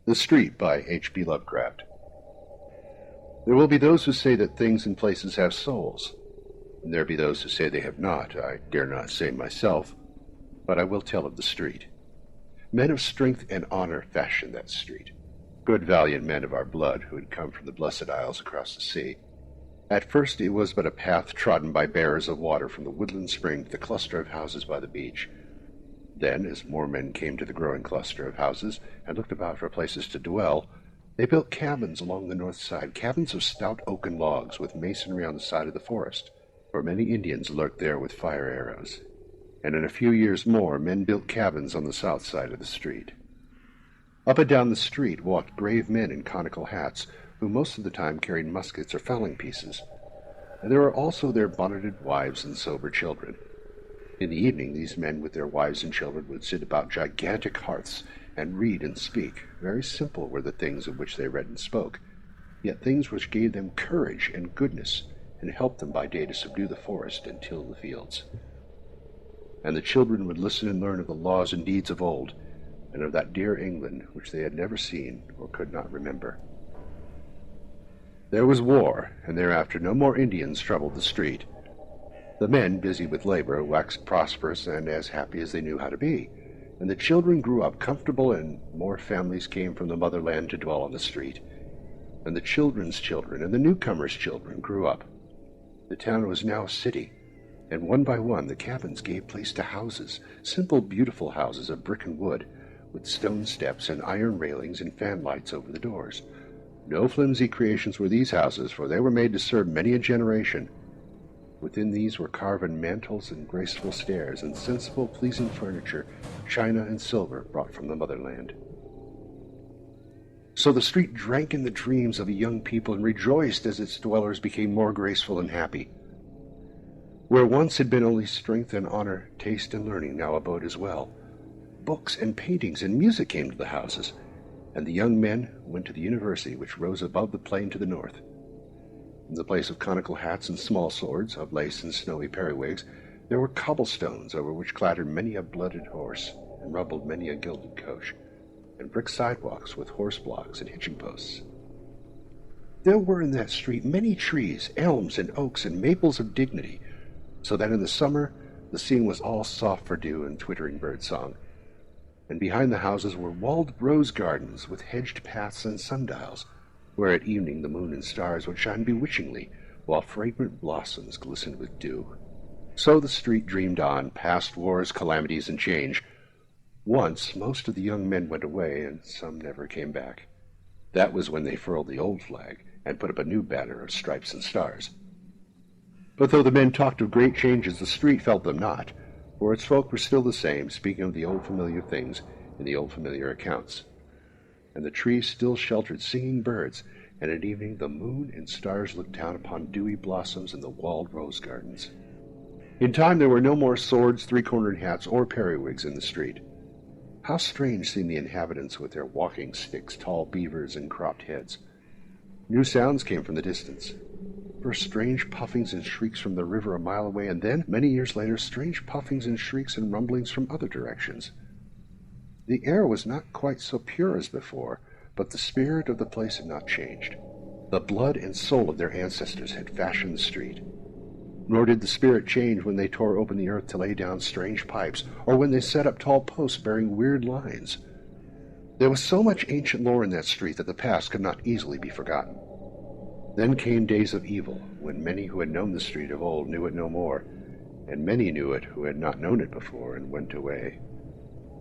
The Street by H.P. Lovecraft. There will be those who say that things and places have souls, and there be those who say they have not. I dare not say myself, but I will tell of the street. Men of strength and honor fashioned that street, good valiant men of our blood who had come from the Blessed Isles across the sea. At first it was but a path trodden by bearers of water from the woodland spring to the cluster of houses by the beach. Then, as more men came to the growing cluster of houses and looked about for places to dwell, they built cabins along the north side, cabins of stout oaken logs with masonry on the side of the forest, for many Indians lurked there with fire arrows. And in a few years more, men built cabins on the south side of the street. Up and down the street walked grave men in conical hats, who most of the time carried muskets or fowling pieces, and there were also their bonneted wives and sober children. In the evening, these men with their wives and children would sit about gigantic hearths and read and speak. Very simple were the things of which they read and spoke, yet things which gave them courage and goodness, and helped them by day to subdue the forest and till the fields. And the children would listen and learn of the laws and deeds of old, and of that dear England which they had never seen or could not remember. There was war, and thereafter no more Indians troubled the street. The men, busy with labor, waxed prosperous and as happy as they knew how to be, and the children grew up comfortable, and more families came from the motherland to dwell on the street. And the children's children and the newcomers' children grew up. The town was now a city, and one by one the cabins gave place to houses, simple, beautiful houses of brick and wood, with stone steps and iron railings and fanlights over the doors. No flimsy creations were these houses, for they were made to serve many a generation. Within these were carven mantels and graceful stairs, and sensible, pleasing furniture, china and silver brought from the motherland. So the street drank in the dreams of a young people and rejoiced as its dwellers became more graceful and happy. Where once had been only strength and honor, taste and learning now abode as well. Books and paintings and music came to the houses, and the young men went to the university which rose above the plain to the north. In the place of conical hats and small swords, of lace and snowy periwigs, there were cobblestones over which clattered many a blooded horse, and rumbled many a gilded coach, and brick sidewalks with horse blocks and hitching posts. There were in that street many trees, elms and oaks and maples of dignity, so that in the summer the scene was all soft for dew and twittering bird song. And behind the houses were walled rose gardens with hedged paths and sundials, where at evening the moon and stars would shine bewitchingly, while fragrant blossoms glistened with dew. So the street dreamed on, past wars, calamities, and change. Once most of the young men went away, and some never came back. That was when they furled the old flag, and put up a new banner of stripes and stars. But though the men talked of great changes, the street felt them not, for its folk were still the same, speaking of the old familiar things in the old familiar accounts. And the trees still sheltered singing birds, and at evening the moon and stars looked down upon dewy blossoms in the walled rose gardens. In time there were no more swords, three-cornered hats, or periwigs in the street. How strange seemed the inhabitants with their walking sticks, tall beavers, and cropped heads. New sounds came from the distance. First strange puffings and shrieks from the river a mile away, and then, many years later, strange puffings and shrieks and rumblings from other directions. The air was not quite so pure as before, but the spirit of the place had not changed. The blood and soul of their ancestors had fashioned the street. Nor did the spirit change when they tore open the earth to lay down strange pipes, or when they set up tall posts bearing weird lines. There was so much ancient lore in that street that the past could not easily be forgotten. Then came days of evil, when many who had known the street of old knew it no more, and many knew it who had not known it before and went away.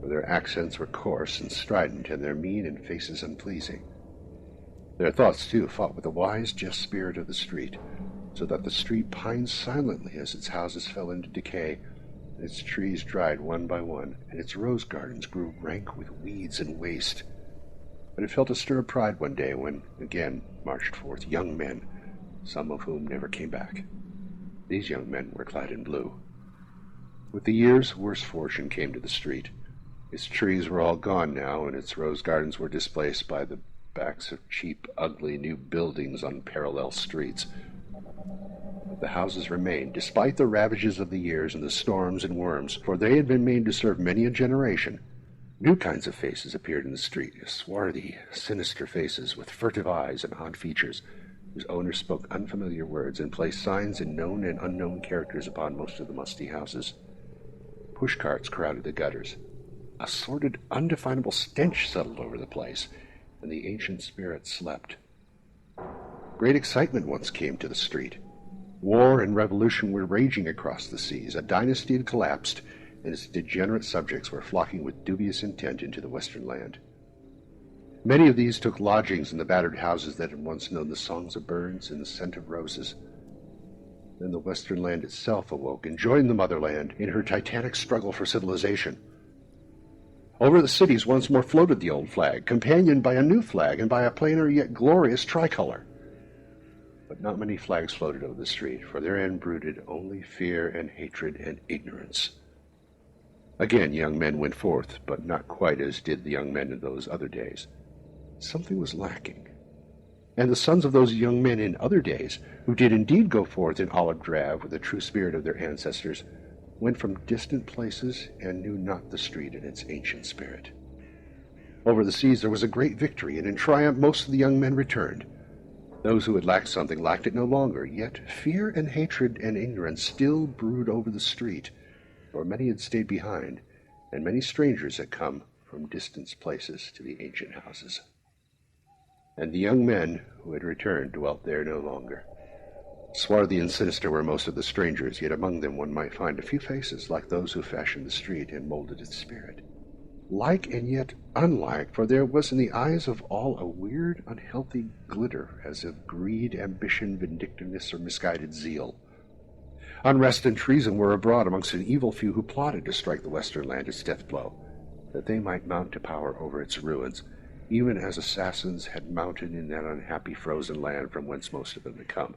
For their accents were coarse and strident, and their mien and faces unpleasing. Their thoughts, too, fought with the wise, just spirit of the street, so that the street pined silently as its houses fell into decay, and its trees dried one by one, and its rose gardens grew rank with weeds and waste. But it felt a stir of pride one day when again marched forth young men, some of whom never came back. These young men were clad in blue. With the years, worse fortune came to the street. Its trees were all gone now, and its rose gardens were displaced by the backs of cheap, ugly new buildings on parallel streets. But the houses remained, despite the ravages of the years and the storms and worms, for they had been made to serve many a generation, New kinds of faces appeared in the street, swarthy, sinister faces with furtive eyes and odd features, whose owners spoke unfamiliar words and placed signs in known and unknown characters upon most of the musty houses. Pushcarts crowded the gutters. A sordid, undefinable stench settled over the place, and the ancient spirit slept. Great excitement once came to the street. War and revolution were raging across the seas. A dynasty had collapsed, and its degenerate subjects were flocking with dubious intent into the western land. Many of these took lodgings in the battered houses that had once known the songs of birds and the scent of roses. Then the western land itself awoke and joined the motherland in her titanic struggle for civilization. Over the cities once more floated the old flag, companioned by a new flag and by a plainer yet glorious tricolor. But not many flags floated over the street, for therein brooded only fear and hatred and ignorance. Again young men went forth, but not quite as did the young men in those other days. Something was lacking. And the sons of those young men in other days, who did indeed go forth in olive drab with the true spirit of their ancestors, went from distant places and knew not the street in its ancient spirit. Over the seas there was a great victory, and in triumph most of the young men returned. Those who had lacked something lacked it no longer, yet fear and hatred and ignorance still brood over the street, for many had stayed behind, and many strangers had come from distant places to the ancient houses. And the young men who had returned dwelt there no longer. Swarthy and sinister were most of the strangers, yet among them one might find a few faces like those who fashioned the street and molded its spirit. Like and yet unlike, for there was in the eyes of all a weird, unhealthy glitter, as of greed, ambition, vindictiveness, or misguided zeal. Unrest and treason were abroad amongst an evil few who plotted to strike the western land its death blow, that they might mount to power over its ruins, even as assassins had mounted in that unhappy frozen land from whence most of them had come.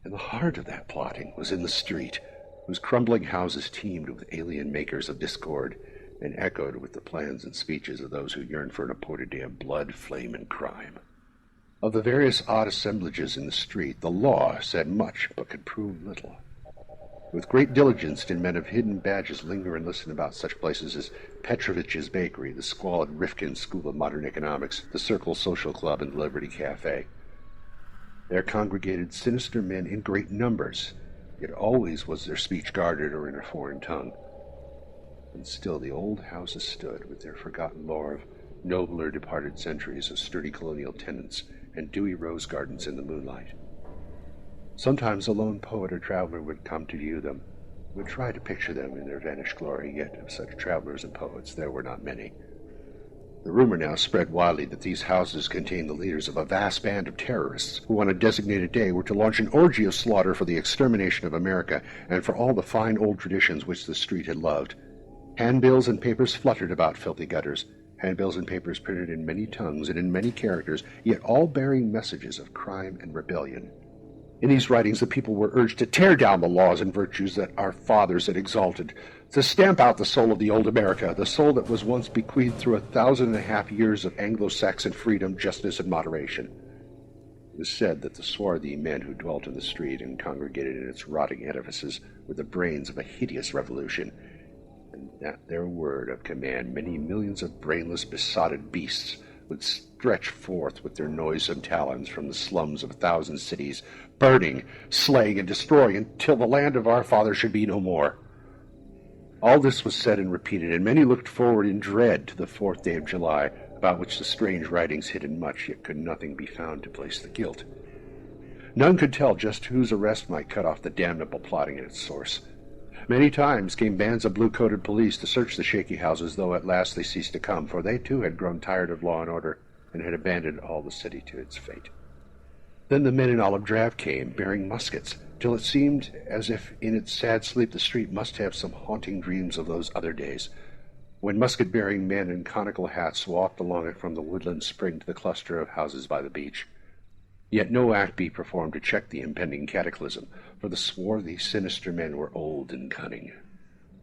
And the heart of that plotting was in the street, whose crumbling houses teemed with alien makers of discord, and echoed with the plans and speeches of those who yearned for an appointed of blood, flame, and crime. Of the various odd assemblages in the street, the law said much, but could prove little. With great diligence did men of hidden badges linger and listen about such places as Petrovich's Bakery, the squalid Rifkin School of Modern Economics, the Circle Social Club, and the Liberty Cafe. There congregated sinister men in great numbers, yet always was their speech guarded or in a foreign tongue. And still the old houses stood, with their forgotten lore of nobler departed centuries of sturdy colonial tenants and dewy rose gardens in the moonlight. Sometimes a lone poet or traveler would come to view them, would try to picture them in their vanished glory, yet of such travelers and poets there were not many. The rumor now spread widely that these houses contained the leaders of a vast band of terrorists who on a designated day were to launch an orgy of slaughter for the extermination of America and for all the fine old traditions which the street had loved. Handbills and papers fluttered about filthy gutters, handbills and papers printed in many tongues and in many characters, yet all bearing messages of crime and rebellion. In these writings the people were urged to tear down the laws and virtues that our fathers had exalted, to stamp out the soul of the old America, the soul that was once bequeathed through 1,500 years of Anglo-Saxon freedom, justice, and moderation. It was said that the swarthy men who dwelt in the street and congregated in its rotting edifices were the brains of a hideous revolution, and that their word of command many millions of brainless, besotted beasts would stretch forth with their noisome talons from the slums of 1,000 cities, burning, slaying, and destroying until the land of our fathers should be no more. All this was said and repeated, and many looked forward in dread to the 4th day of July, about which the strange writings hidden much, yet could nothing be found to place the guilt. None could tell just whose arrest might cut off the damnable plotting at its source. Many times came bands of blue-coated police to search the shaky houses, though at last they ceased to come, for they too had grown tired of law and order, and had abandoned all the city to its fate. Then the men in olive drab came, bearing muskets, till it seemed as if in its sad sleep the street must have some haunting dreams of those other days, when musket-bearing men in conical hats walked along it from the woodland spring to the cluster of houses by the beach. Yet no act be performed to check the impending cataclysm, for the swarthy, sinister men were old and cunning.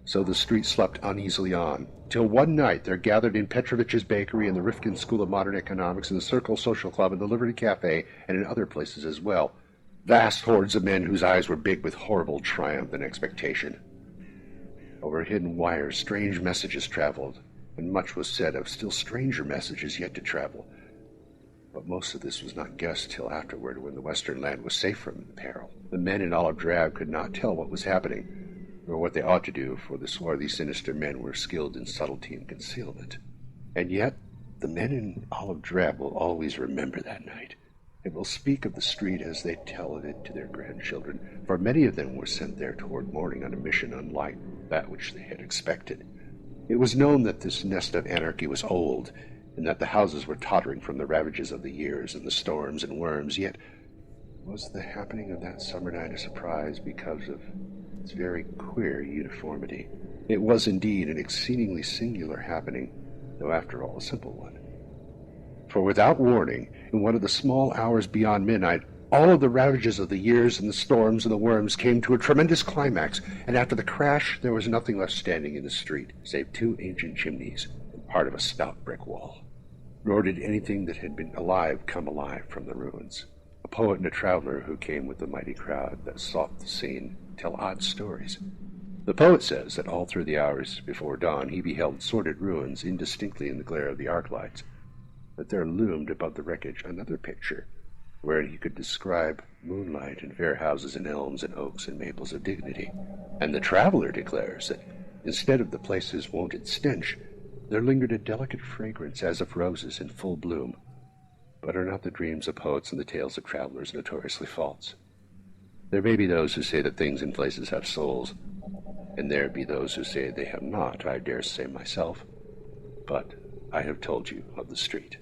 So the street slept uneasily on, till one night there gathered in Petrovich's Bakery and the Rifkin School of Modern Economics and the Circle Social Club and the Liberty Cafe, and in other places as well, vast hordes of men whose eyes were big with horrible triumph and expectation. Over hidden wires strange messages traveled, and much was said of still stranger messages yet to travel. But most of this was not guessed till afterward, when the western land was safe from peril. The men in olive drab could not tell what was happening, nor what they ought to do, for the swarthy, sinister men were skilled in subtlety and concealment. And yet the men in olive drab will always remember that night, and will speak of the street as they tell of it to their grandchildren, for many of them were sent there toward morning on a mission unlike that which they had expected. It was known that this nest of anarchy was old, and that the houses were tottering from the ravages of the years and the storms and worms, yet was the happening of that summer night a surprise because of its very queer uniformity. It was indeed an exceedingly singular happening, though after all a simple one. For without warning, in one of the small hours beyond midnight, all of the ravages of the years and the storms and the worms came to a tremendous climax, and after the crash there was nothing left standing in the street save two ancient chimneys and part of a stout brick wall. Nor did anything that had been alive come alive from the ruins. A poet and a traveler who came with the mighty crowd that sought the scene tell odd stories. The poet says that all through the hours before dawn he beheld sordid ruins indistinctly in the glare of the arc lights, but there loomed above the wreckage another picture, wherein he could describe moonlight and fair houses and elms and oaks and maples of dignity. And the traveler declares that instead of the place's wonted stench, there lingered a delicate fragrance as of roses in full bloom. But are not the dreams of poets and the tales of travelers notoriously false? There may be those who say that things and places have souls, and there be those who say they have not, I dare say myself, but I have told you of the street.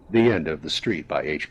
The End of the Street by H.P.